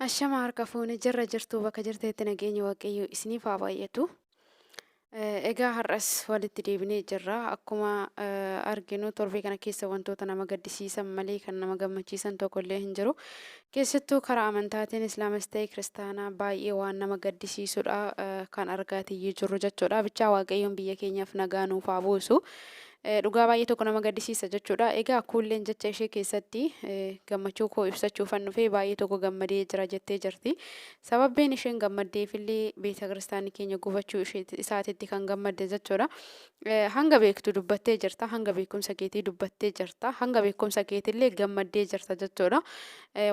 Ashama harka fuuni jirra jirtu bakka jirteetti nageenya waaqayyo isiniif haa baay'atu. Egaa har'as walitti deebinee jirra. Akkuma arginu torbee kana keessa wantoota nama gaddisiisan malee kan nama gammachiisan tokkollee hin jiru. Keessattuu karaa amantaatiin Islaamas ta'e Kiristaanaa baay'ee waan nama gaddisiisudha kan argaatii jirru jechuudha. Bichaa waaqayyoon biyya keenyaaf nagaa nuuf haa buusu. Dhugaa baay'ee tokko nama gaddisiisa jechuudha. Egaa kuulleen jecha ishee keessatti gammachuu koo ibsachuufan dhufee baay'ee tokko gammadee jira jettee jirti. Sababiin isheen gammaddeefillee beeta kiristaanii keenya gubachuu isaatitti kan gammadde jechuudha. Hanga beektu dubbattee jirta, hanga beekumsa keetii dubbattee jirta, hanga beekumsa keetillee gammaddee jirta jechuudha.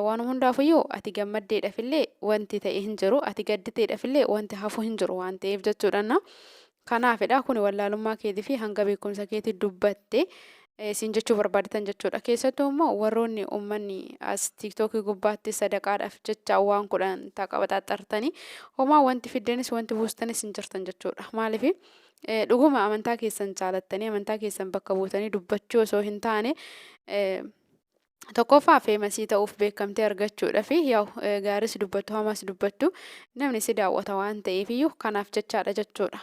Waan hundaafuyyuu ati gammaddeedhafillee wanti ta'e hin jiru, ati gadditeedhafillee wanti hafu hin jiru waan ta'eef jechuudha. Kanaafidha kun wallaalummaa keetii fi hanga beekumsa keetii dubbatte isin jechuu barbaadatan jechuudha. Keessattuu immoo warroonni uummanni as tiiktookii gubbaatti sadaqaadhaaf jecha waan kudhan qabaxaxartanii homaa wanti fiddanis wanti buustanis hin jirtan jechuudha. Maaliif dhuguma amantaa keessan jaalattanii amantaa keessan bakka buutanii dubbachuu osoo hin taane tokkoffaa feemasii ta'uuf beekamtee argachuudha fi gaaris dubbattu hamaas dubbattu namni si daawwata waan ta'eef iyyuu kanaaf jechaadha jechuudha.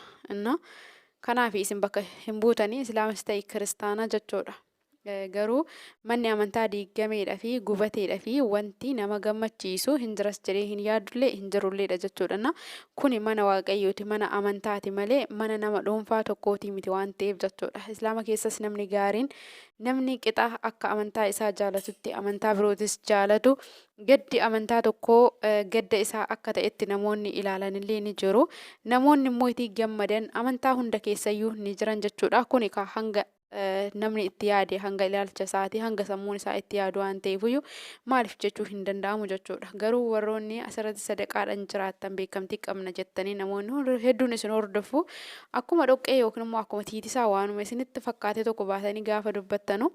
Kanaaf isin bakka hin buutanii Islaamas ta'e Kiristaanaa jechuudha. Garuu manni amantaa diigameedha fi gubateedha fi wanti nama gammachiisu hin jiras jedhee hin yaadullee hin jirulleedha jechuudha. Kuni mana waaqayyooti, mana amantaati malee mana nama dhuunfaa tokkooti miti waan ta'eef jechuudha. Islaama keessas namni gaariin namni qixa akka amantaa isaa jaalatutti amantaa birootis jaalatu gaddi amantaa tokkoo gadda isaa akka ta'etti namoonni ilaalanillee ni jiru. Namoonni immoo itti gammadan amantaa hunda keessayyuu ni jiran jechuudha. Kuni hanga namni itti yaade hanga ilaalcha isaatii hanga sammuun isaa itti yaadu waan ta'eefiyyuu maaliif jechuu hin danda'amu jechuudha. Garuu warroonni asirratti sadaqaadhaan jiraattan beekamtii qabna jettanii namoonni hedduun isin hordofu akkuma dhoqqee yookiin immoo akkuma tiitisaa waanuma isinitti fakkaate tokko baatanii gaafa dubbattanu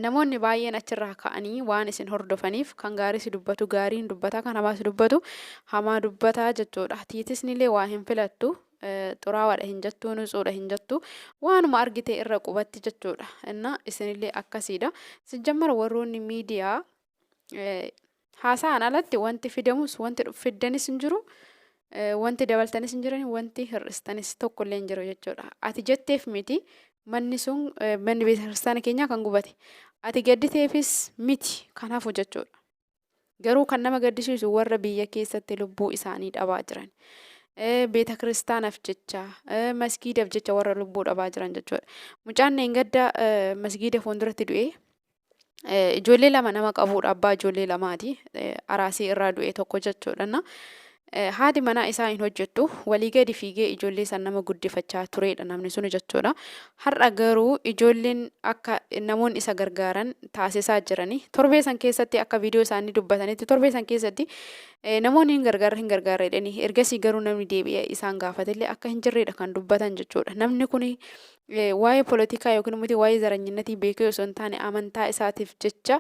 namoonni baay'een achirraa ka'anii waan isin hordofaniif kan gaarii dubbatu gaariin dubbataa kan hamaas dubbatu hamaa dubbataa jechuudha. Tiitisnillee waa hin filattu. Xuraawaadha hin jettu, nuusuudha hin jettu, waanuma argite irra qubatti jechuudha. Inna isinillee akkasiidha. Sijjammara warroonni miidiyaa haasa'an alatti wanti fidamus wanti fiddanis hin jiru, wanti dabaltanis hin jiran, wanti hir'istanis tokkollee hin jiru jechuudha. Ati jetteef miti manni sun manni beeta kiristaana keenyaa kan gubate. Ati gadditeefis miti kanaafuu jechuudha. Garuu kan nama gaddisiisu warra biyya keessatti lubbuu isaanii dhabaa jiran. Beeta kiristaanaaf jecha masgiidaaf jecha warra lubbuu dhabaa jiran jechuudha. Mucaan gadda masgiida fuulduratti du'ee ijoollee lama nama qabuudha. Abbaa ijoollee lamaati. Araasii irraa du'ee tokko jechuudha. Haati manaa isaa hin hojjettu walii gadi fiigee ijoollee san nama guddifachaa turedha namni sun jechuudha. Har'a garuu ijoolleen akka namoonni isa gargaaran taasisaa jirani. Torbee san keessatti akka viidiyoo isaanii dubbatanitti torbee san keessatti namoonni hin gargaarre jedhanii ergasii garuu namni deebi'ee isaan gaafatillee akka hin jirredha kan dubbatan jechuudha. Namni kun waa'ee poolitikaa yookiin immoo waa'ee zaranyinnatii beekee osoo hin taane amantaa isaatiif jecha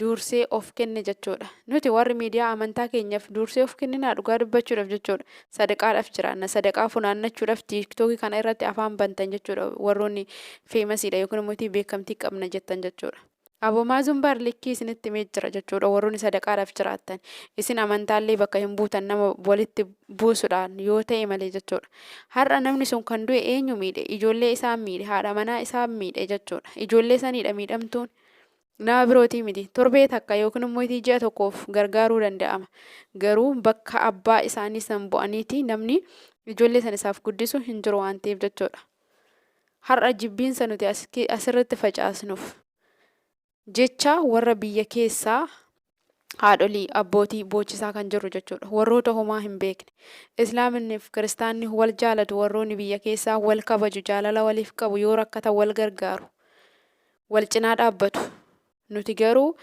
dursee of kenne jechuudha. Nuti warri miidiyaa amantaa keenyaaf dursee of kennina dhugaa dubbachuudhaaf jechuudha. Sadaqaadhaaf jiraanna. Sadaqaa funaannachuudhaaf tiiktookii kana irratti afaan bantan jechuudha. Warroonni feemasiidha yookiin immoo beekamtii qabna jettan jechuudha. Aboomaa zumbaar likkii isinitti jira jechuudha. Warroonni sadaqaadhaaf jiraattan isin amantaallee bakka hin buutan nama walitti buusuudhaan yoo ta'e malee jechuudha. Har'a namni sun kan du'e eenyu miidhe? Ijoollee isaa miidhe, haadha manaa isaa miidhe jechuudha. Ijoollee saniidha miidhamtuun. Nama birootii miti. Torbee takka yookiin immoo ji'a tokkoof gargaaruu danda'ama. Garuu bakka abbaa isaanii san bu'aniiti namni ijoollee san isaaf guddisu hin jiru waan ta'eef jechuudha. Har'a jibbiinsa nuti asirratti facaasnuuf jecha warra biyya keessaa haadholii abbootii boochisaa kan jiru jechuudha. Warroota homaa hin beekne. Islaaminni fi kiristaanni wal jaalatu warroonni biyya keessaa wal kabaju jaalala waliif qabu yoo rakkatan wal gargaaru. Wal cinaa dhaabbatu. Nuti garuu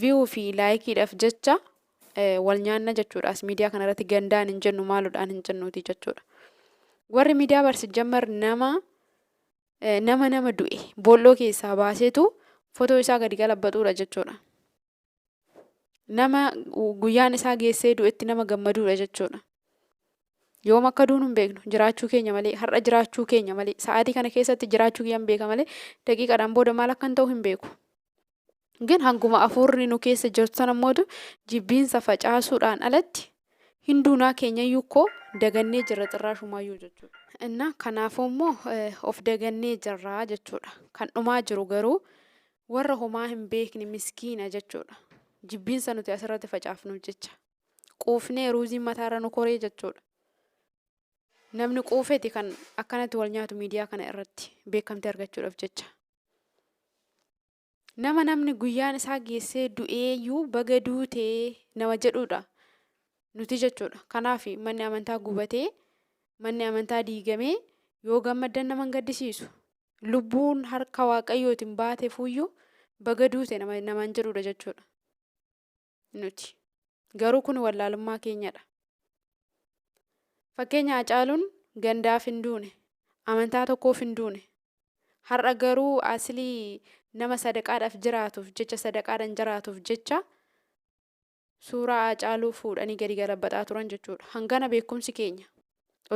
viyuu fi laayikiidhaaf jecha wal nyaanna jechuudha. As miidiyaa kanarratti gandaan hin jennu maaluudhaan hin jennuuti jechuudha. Warri miidiyaa barsijjammar nama du'e boolloo keessaa baasetu footoo isaa gadi galabatuudha jechuudha. Nama guyyaan isaa geessee du'etti nama gammaduudha jechuudha. Yoom akka duunu hin beeknu jiraachuu keenya malee har'a jiraachuu keenya malee sa'aatii kana keessatti jiraachuu kiyyan beeka malee daqiiqaadhaan booda maal akkan ta'u hin beeku. Gin hanguma afurri nu keessa jirtu sana moodu jibbiinsa facaasuudhaan alatti hinduunaa keenyayyuu koo dagannee jirra xirraashumayyuu jechuudha. Inna kanaafuu immoo of dagannee jirraa jechuudha. Kan dhumaa jiru garuu warra homaa hin beekne miskiina jechuudha. Jibbiinsa nuti asirratti facaafnuuf jecha. Quufnee ruuziin mataarra nu koree jechuudha. Namni quufeeti kan akkanatti wal nyaatu miidiyaa kana irratti beekamtii argachuudhaaf jecha. Nama namni guyyaan isaa geessee du'eeyyuu baga duutee nama jedhuudha nuti jechuudha. Kanaaf manni amantaa gubatee manni amantaa diigamee yoo gammaddan nama hin gaddisiisu. Lubbuun harka waaqayyootiin baatee fuuyyuu baga duute namaan jedhuudha jechuudha. Nuti garuu kun wallaalummaa keenyadha. Fakkeenya Hacaaluun gandaaf hin duune amantaa tokkoof hin duune har'a garuu aslii nama sadaqaadhaaf jiraatuuf jecha sadaqaadhaan jiraatuuf jecha suuraa Hacaaluu fuudhanii gadi galabaxaa turan jechuudha. Hangana beekumsi keenya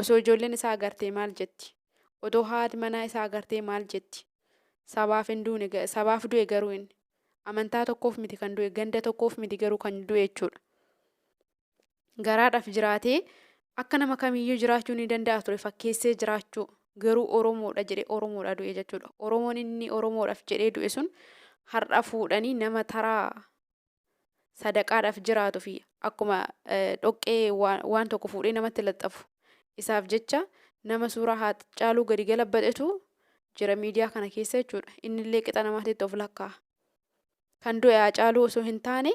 osoo ijoolleen isaa agartee maal jetti? Odoo haati manaa isaa agartee maal jetti? Sabaaf hin duune sabaaf du'e garuu inni amantaa tokkoof miti kan du'e ganda tokkoof miti garuu kan du'e jechuudha. Garaadhaaf jiraatee akka nama kamiyyuu jiraachuu ni danda'a ture fakkeessee jiraachuu garuu Oromoodha jedhee Oromoodha du'e jechuudha. Oromoon inni Oromoodhaaf jedhee du'e sun har'a fuudhanii nama taraa sadaqaadhaaf jiraatuu fi akkuma dhoqqee waan tokko fuudhee namatti laxxafu isaaf jecha nama suuraa Hacaaluu gadi galabaxetu jira miidiyaa kana keessa jechuudha. Innillee qixa namaatitti of lakkaa'a. Kan du'e Hacaaluu osoo hin taane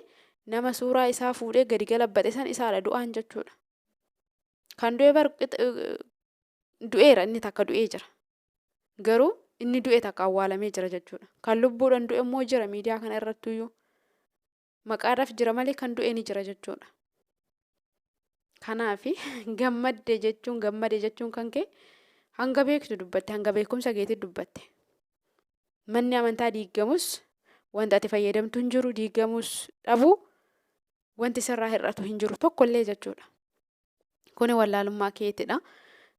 nama suuraa isaa fuudhee gadi galabaxe san isaadha du'aan jechuudha. Kan du'e du'eera inni takka du'ee jira. Garuu inni du'e takka awwaalamee jira jechuudha. Kan lubbuudhaan du'e immoo jira miidiyaa kana irrattuyyuu. Maqaadhaaf jira malee kan du'e ni jira jechuudha. Kanaaf gammade jechuun kan kee hanga beektu dubbatte hanga beekumsa keetii dubbatte. Manni amantaa diigamus wanta ati fayyadamtu hin jiru diigamus dhabuu wanti sirraa hir'atu hin jiru tokkollee jechuudha. Kuni wallaalummaa keetidha.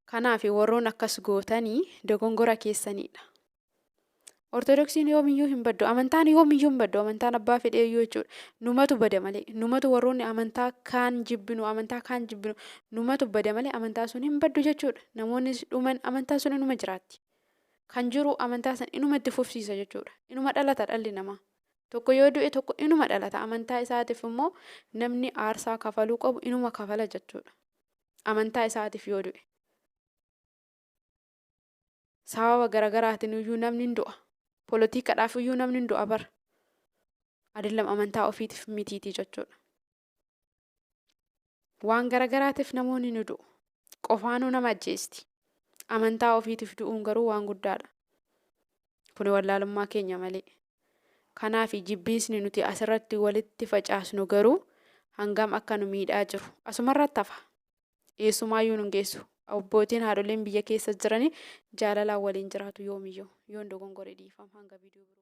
Kanaaf warroon akkas gootanii dogongora keessanidha. Ortodoksiin yoomiyyuu hin baddu amantaan yoomiyyuu hin baddu amantaan abbaa fedheeyyuu jechuudha. Numatu bada malee numatu warroonni amantaa kaan jibbinu numatu bada malee amantaa sun hin baddu jechuudha. Namoonni dhuman amantaa sun inuma jiraatti. Kan jiru amantaa san inuma itti fufsiisa jechuudha. Inuma dhalata dhalli namaa. Tokko yoo du'e tokko inuma dhalata amantaa isaatiif immoo namni aarsaa kafaluu qabu inuma kafala jechuudha. Amantaa isaatiif yoo du'e. Sababa garagaraatiin iyyuu namni hin du'a. Poolitiikaadhaaf iyyuu namni hin du'a bara. Adillam amantaa ofiitiif mitiitii jechuudha. Waan garagaraatiif namoonni ni du'u. Qofaanuu nama ajjeesti. Amantaa ofiitiif du'uun garuu waan guddaadha. Kun wallaalummaa keenya malee. Kanaaf jibbiisni nuti asirratti walitti facaasnu garuu hangam akka nu miidhaa jiru. Asumarratti hafa. Eessumaayyuu nu geessu. Abbootiin haadholeen biyya keessa jiranii jaalalaan waliin jiraatu yoomiyyuu yoon dogongore dhiifama hanga viidiyoo